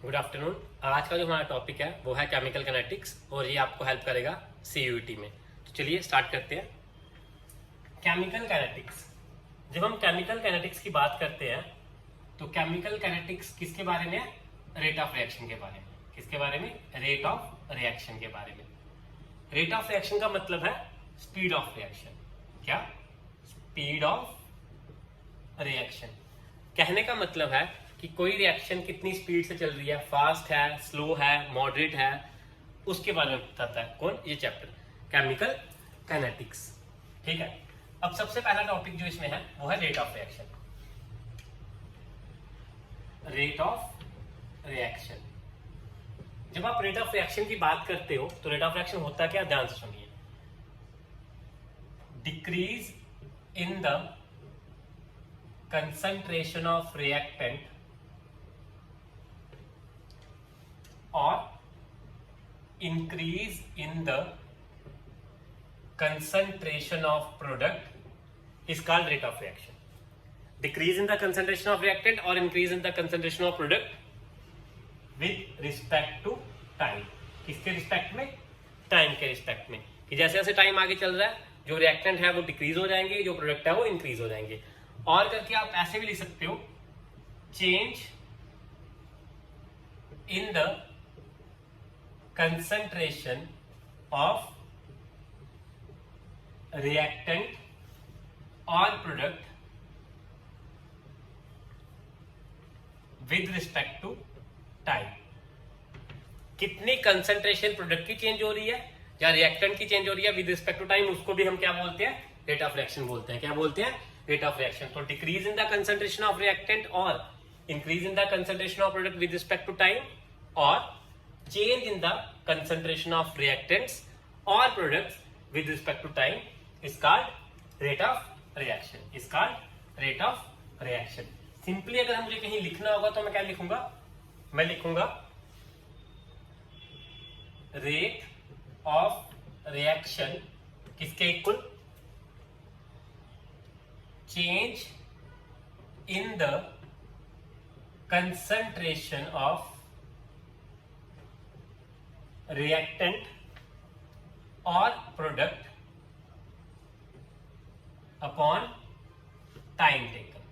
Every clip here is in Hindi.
Good afternoon. आज का जो हमारा टॉपिक है वो है केमिकल काइनेटिक्स और ये आपको हेल्प करेगा सीयूईटी में। तो चलिए स्टार्ट करते हैं। केमिकल काइनेटिक्स, जब हम केमिकल काइनेटिक्स की बात करते हैं तो केमिकल काइनेटिक्स किसके बारे में है? रेट ऑफ रिएक्शन के बारे में। किसके बारे में? रेट ऑफ रिएक्शन के बारे में। रेट ऑफ रिएक्शन का मतलब है स्पीड ऑफ रिएक्शन। क्या? Speed of reaction. कहने का मतलब है कि कोई रिएक्शन कितनी स्पीड से चल रही है, फास्ट है, स्लो है, मॉडरेट है, उसके बारे में बताता है कौन? ये चैप्टर केमिकल काइनेटिक्स। ठीक है। अब सबसे पहला टॉपिक जो इसमें है वो है rate of reaction. Rate of reaction, जब आप रेट ऑफ रिएक्शन की बात करते हो तो रेट ऑफ रिएक्शन होता क्या? ध्यान से सुनिए। Decrease in the concentration of reactant or increase in the concentration of product is called rate of reaction. Decrease in the concentration of reactant or increase in the concentration of product with respect to time. किसके रिस्पेक्ट में? टाइम के रिस्पेक्ट में। कि जैसे जैसे टाइम आगे चल रहा है जो रिएक्टेंट है वो डिक्रीज हो जाएंगे, जो प्रोडक्ट है वो इंक्रीज हो जाएंगे। और करके आप ऐसे भी लिख सकते हो, change in the concentration of reactant और product with respect to time. कितनी कंसंट्रेशन प्रोडक्ट की चेंज हो रही है या रिएक्टेंट की चेंज हो रही है विद रिस्पेक्ट टू टाइम, उसको भी हम क्या बोलते हैं? रेट ऑफ रिएक्शन बोलते हैं। क्या बोलते हैं? Rate of reaction. तो decrease in the concentration of reactant और increase in the concentration of product with respect to time और change in the concentration of reactants और products with respect to time is called rate of reaction. Is called rate of reaction. Simply अगर मुझे कहीं लिखना होगा तो मैं क्या लिखूंगा? मैं लिखूंगा रेट ऑफ रिएक्शन किसके equal? change in the concentration of reactant or product upon time taken।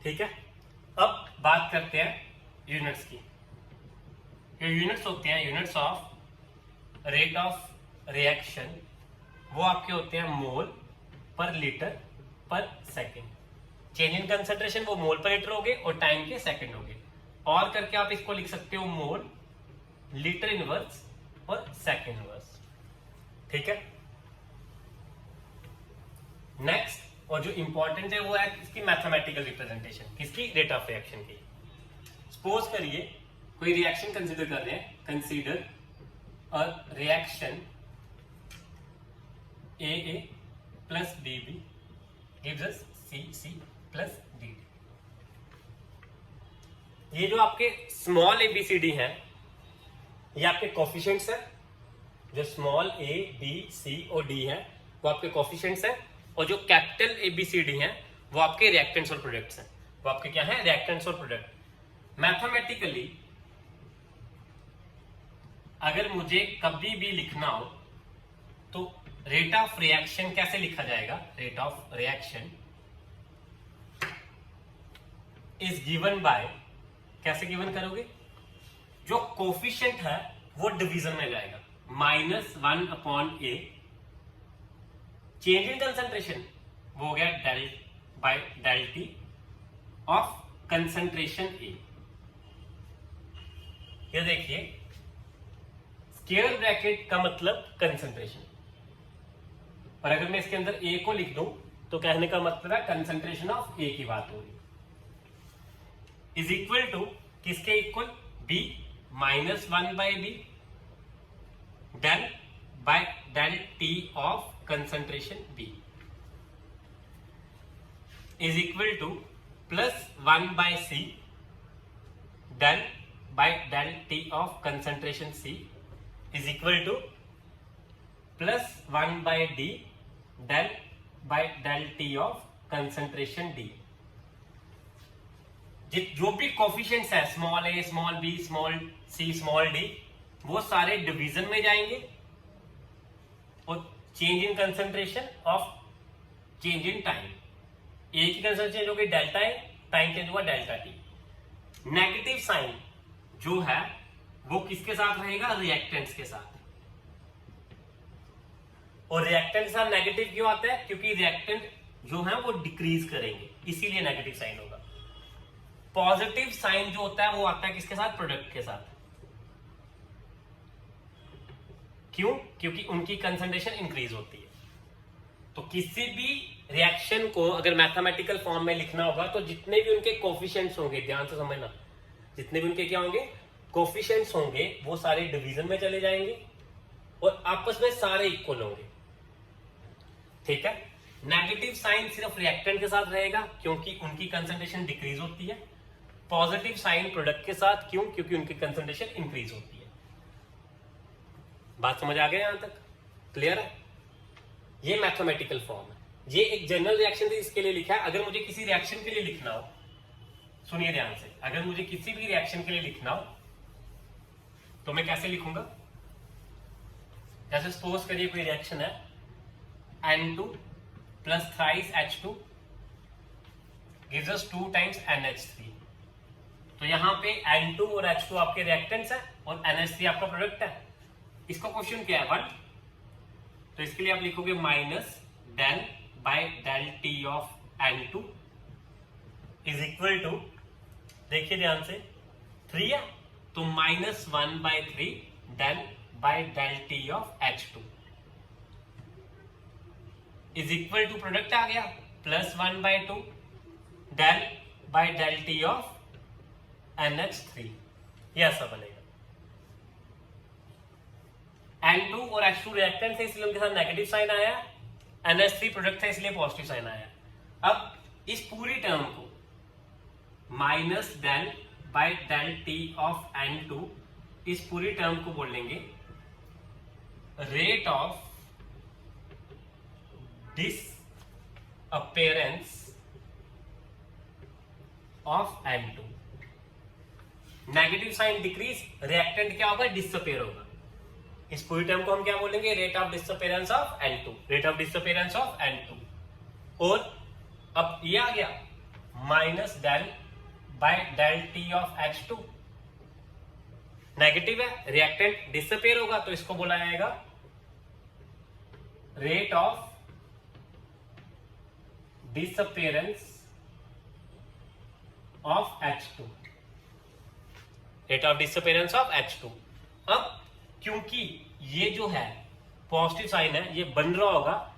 ठीक है। अब बात करते हैं यूनिट्स की। जो यूनिट्स होते हैं, units of rate of reaction, वो आपके होते हैं मोल पर लीटर पर सेकेंड। चेंज इन कंसंट्रेशन वो मोल पर लीटर हो गए और टाइम के सेकेंड हो गए। और करके आप इसको लिख सकते हो मोल, लीटर इनवर्स और सेकेंड इनवर्स। ठीक है। नेक्स्ट और जो इंपॉर्टेंट है वो है इसकी मैथमेटिकल रिप्रेजेंटेशन। किसकी? रेट ऑफ रिएक्शन की। सपोज करिए कोई रिएक्शन कंसिडर कर रहे हैं। Consider a reaction AA plus BB gives us CC plus DD। ये जो आपके स्मॉल ABCD हैं ये आपके कोफिशिएंट्स हैं। जो स्मॉल A B C और D हैं वो आपके कोफिशिएंट्स हैं और जो कैपिटल ABCD हैं वो आपके रिएक्टेंट्स और प्रोडक्ट्स हैं। वो आपके क्या हैं? रिएक्टेंट्स और प्रोडक्ट। मैथमेटिकली अगर मुझे कभी भी लिखना हो तो रेट ऑफ रिएक्शन कैसे लिखा जाएगा? Rate of reaction is given by, कैसे गिवन करोगे? जो कोफिशिएंट है वो डिवीजन में जाएगा, -1/A। चेंज इन कंसंट्रेशन वो हो गया del by del T of concentration A। ये देखिए स्क्वायर ब्रैकेट का मतलब कंसंट्रेशन, और अगर मैं इसके अंदर A को लिख दूं तो कहने का मतलब है कंसंट्रेशन ऑफ A की बात हो रही। इज इक्वल टू किसके equal? B -1/B del by del T of concentration B is equal to +1/C del by del T of concentration C is equal to +1/D del by del T of concentration D। जो भी कोफिशिएंट्स है small A, small B, small C, small D, वो सारे डिवीजन में जाएंगे और change in concentration of change in time. A की कंसंट्रेशन हो गई डेल्टा ए, टाइम चेंज हुआ डेल्टा टी। नेगेटिव साइन जो है वो किसके साथ रहेगा? रिएक्टेंट्स के साथ। और रिएक्टेंट के साथ नेगेटिव क्यों आता है? क्योंकि रिएक्टेंट जो है वो डिक्रीज करेंगे, इसीलिए नेगेटिव साइन होगा। पॉजिटिव साइन जो होता है वो आता है किसके साथ? प्रोडक्ट के साथ। क्यों? क्योंकि उनकी कंसंट्रेशन इंक्रीज होती है। तो किसी भी रिएक्शन को अगर मैथमेटिकल फॉर्म में लिखना होगा तो जितने भी उनके कोफिशिएंट्स होंगे, ध्यान से समझना, जितने भी उनके क्या होंगे? कोफिशिएंट्स होंगे, वो सारे डिवीजन में चले जाएंगे और आपस में सारे इक्वल होंगे। ठीक है। नेगेटिव साइन सिर्फ रिएक्टेंट के साथ रहेगा क्योंकि उनकी कंसंट्रेशन डिक्रीज होती है। पॉजिटिव साइन प्रोडक्ट के साथ, क्यों? क्योंकि उनकी कंसंट्रेशन इंक्रीज होती है। बात समझ आ गया? यहां तक क्लियर है? ये मैथमेटिकल फॉर्म है। ये एक जनरल रिएक्शन थी, इसके लिए लिखा है। अगर मुझे किसी रिएक्शन के लिए लिखना हो, सुनिए ध्यान से, अगर मुझे किसी भी रिएक्शन के लिए लिखना हो तो मैं कैसे लिखूंगा? जैसे सपोज करिए कोई रिएक्शन है N2 plus thrice H2 gives us 2 times NH3। तो यहां पे N2 और H2 आपके रिएक्टेंट्स है और NH3 आपका प्रोडक्ट है। इसका क्वेश्चन क्या है? 1। तो इसके लिए आप लिखोगे minus del by del T of N2 is equal to, देखिए ध्यान से, 3 है तो minus 1/3 del by del T of H2 is equal to, product आ गया, plus 1/2 del by del T of NH3। यह ऐसा बनेगा। N2 और H2 रिएक्टेंट है इसलिए उनके साथ नेगेटिव साइन आया, NH3 प्रोडक्ट है इसलिए पॉजिटिव साइन आया। अब इस पूरी टर्म को minus del by del T of N2, इस पूरी टर्म को बोलेंगे rate of disappearance of N2। Negative sign decrease, reactant क्या होगा? डिसअपेयर होगा। इस पूरी टर्म को हम क्या बोलेंगे? Rate of disappearance of N2, rate of disappearance of N2। और अब ये आ गया minus del by del T of H2, negative है, रिएक्टेंट डिसअपेयर होगा तो इसको बोला जाएगा rate of disappearance of H2, rate of disappearance of H2। अब क्योंकि ये जो है पॉजिटिव साइन है, ये बन रहा होगा,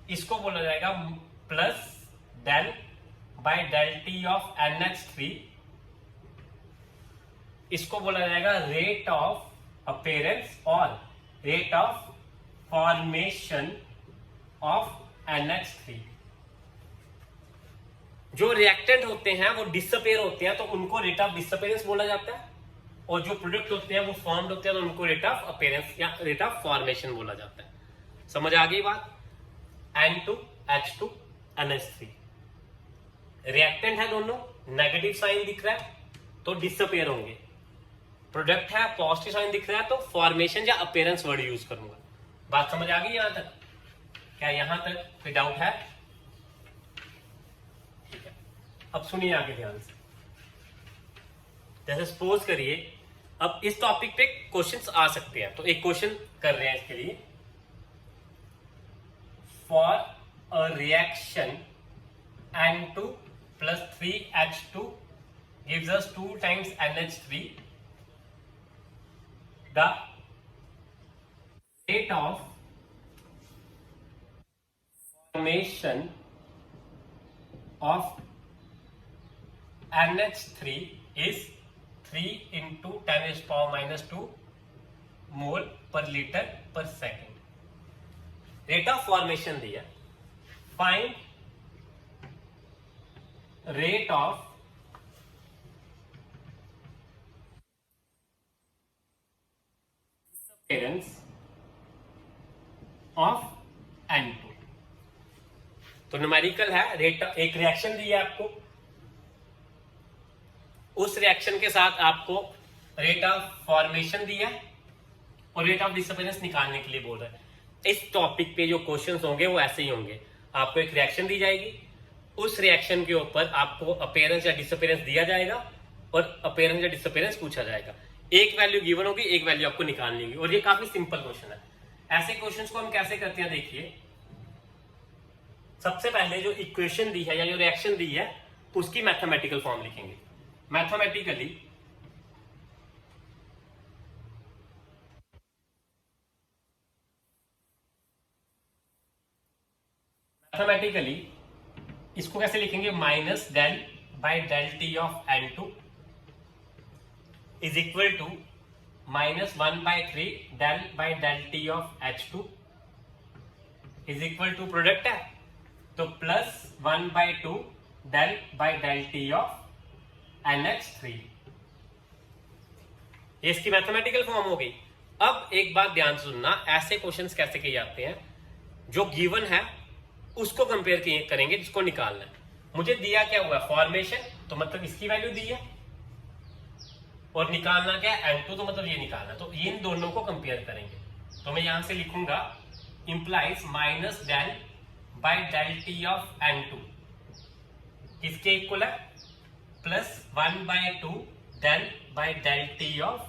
इसको बोला जाएगा plus del by del T of NH3, इसको बोला जाएगा रेट ऑफ अपेरेंस और rate of formation of NH3। जो रिएक्टेंट होते हैं वो डिसअपेयर होते हैं तो उनको रेट ऑफ डिसअपेरेंस बोला जाता है, और जो प्रोडक्ट होते हैं वो फॉर्म्ड होते हैं तो उनको रेट ऑफ अपेरेंस या रेट ऑफ फॉर्मेशन बोला जाता है। समझ आ गई बात? N2 H2 NH3 रिएक्टेंट है दोनों, नेगेटिव साइन दिख रहा है तो डिसअपेयर होंगे, प्रोडक्ट है पॉजिटिव साइन दिख रहा है तो फॉर्मेशन या अपेरेंस वर्ड यूज करूंगा। बात समझ आ गई यहां तक? क्या यहां तक कोई डाउट है? ठीक है, अब सुनिए आगे ध्यान से। जैसे सपोज करिए, अब इस टॉपिक पे क्वेश्चंस आ सकते हैं, तो एक क्वेश्चन कर रहे हैं इसके लिए। For a reaction N2 plus 3H2 gives us 2 times NH3, the rate of formation of NH3 is 3 into 10 raised to power minus 2 मोल पर लीटर पर सेकेंड। रेट ऑफ फॉर्मेशन दिया, find rate of disappearance of N2। तो न्यूमेरिकल है, रेट, एक रिएक्शन दी है आपको, उस रिएक्शन के साथ आपको रेट ऑफ फॉर्मेशन दिया है और रेट ऑफ डिसअपीयरेंस निकालने के लिए बोल रहा है। इस टॉपिक पे जो क्वेश्चंस होंगे वो ऐसे ही होंगे। आपको एक रिएक्शन दी जाएगी, उस रिएक्शन के ऊपर आपको अपीयरेंस या डिसअपीयरेंस दिया जाएगा और अपीयरेंस या डिसअपीयरेंस पूछा जाएगा। एक वैल्यू गिवन होगी, एक वैल्यू आपको निकालनी होगी, और ये काफी सिंपल क्वेश्चन है। ऐसे क्वेश्चंस को हम कैसे करते हैं, देखिए सबसे पहले जो इक्वेशन दी है या जो रिएक्शन दी है उसकी मैथमेटिकल फॉर्म लिखेंगे। मैथमेटिकली इसको कैसे लिखेंगे, minus del by del T of N2 is equal to minus 1/3 del by del T of H2 is equal to product है तो plus 1/2 del by del T of NH3। ये इसकी मैथमेटिकल फॉर्म हो गई। अब एक बात ध्यान सुनना, ऐसे क्वेश्चंस कैसे किए जाते हैं, जो गिवन है उसको कंपेयर करेंगे जिसको निकालना है। मुझे दिया क्या हुआ, फॉर्मेशन, तो मतलब इसकी वैल्यू दी है, और निकालना क्या है, N2, तो मतलब ये निकालना। तो इन दोनों को कंपेयर करेंगे। तो मैं यहां से लिखूंगा implies minus del by del T of N2 किसके इक्वल है, plus 1/2 del by del T of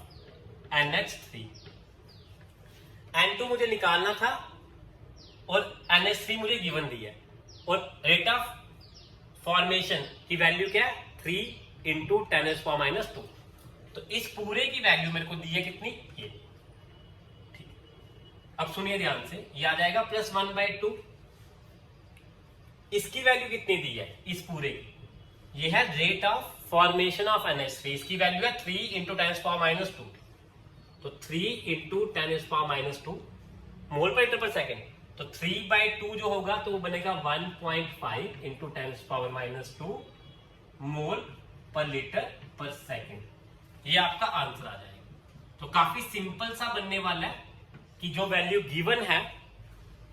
NH3। N2 मुझे निकालना था और NH3 मुझे गिवन दी है, और रेट ऑफ फॉर्मेशन की वैल्यू क्या है, 3 इंटू 10⁻²। तो इस पूरे की वैल्यू मेरे को दी है कितनी, ये। ठीक, अब सुनिए ध्यान से, ये आ जाएगा प्लस 1/2। इसकी वैल्यू कितनी दी है, इस पूरे की, ये है rate of formation of NH3, इसकी वैल्यू है 3 इंटू 10⁻²। तो 3 इंटू 10⁻² मोल पर लीटर पर सेकेंड, तो 3/2 जो होगा तो वो बनेगा 1.5 इंटू 10⁻² मोल पर लीटर पर सेकेंड। ये आपका आंसर आ जाएगा। तो काफी सिंपल सा बनने वाला है कि जो वैल्यू गिवन है,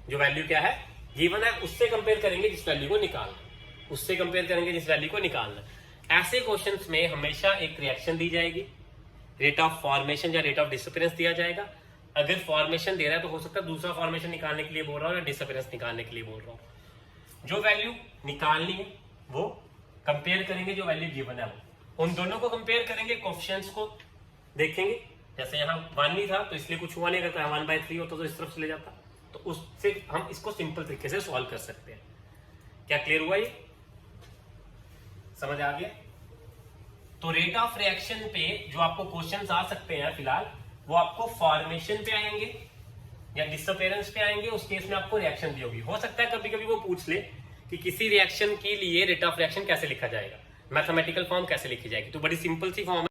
जो वैल्यू क्या है, गिवन है, उससे कंपेयर करेंगे जिस वैल्यू को निकालना, उससे कंपेयर करेंगे जिस वैल्यू को निकालना। ऐसे क्वेश्चंस में हमेशा एक रिएक्शन दी जाएगी, रेट ऑफ फॉर्मेशन या रेट ऑफ डिसअपीयरेंस दिया जाएगा। अगर फॉर्मेशन दे रहा है तो हो सकता है दूसरा फॉर्मेशन निकालने के लिए बोल रहा हूं या डिसअपीयरेंस निकालने के लिए बोल रहा हूं। जो वैल्यू निकालनी है वो कंपेयर करेंगे, जो वैल्यू गिवन है वो, उन दोनों को कंपेयर करेंगे, कोएफिशिएंट्स को देखेंगे। जैसे यहाँ 1 नहीं था तो इसलिए कुछ हुआ नहीं, अगर 1/3 होता तो इस तरफ चले जाता। तो उससे हम इसको सिंपल तरीके से सॉल्व कर सकते हैं। क्या क्लियर हुआ, ये समझ आ गया? तो रेट ऑफ रिएक्शन पे जो आपको क्वेश्चंस आ सकते हैं फिलहाल, वो आपको फॉर्मेशन पे आएंगे या डिसअपीयरेंस पे आएंगे। उस केस में आपको रिएक्शन दी होगी। हो सकता है कभी कभी वो पूछ ले कि किसी रिएक्शन के लिए रेट ऑफ रिएक्शन कैसे लिखा जाएगा, मैथमेटिकल फॉर्म कैसे लिखी जाएगी। तो बड़ी सिंपल सी फॉर्म है।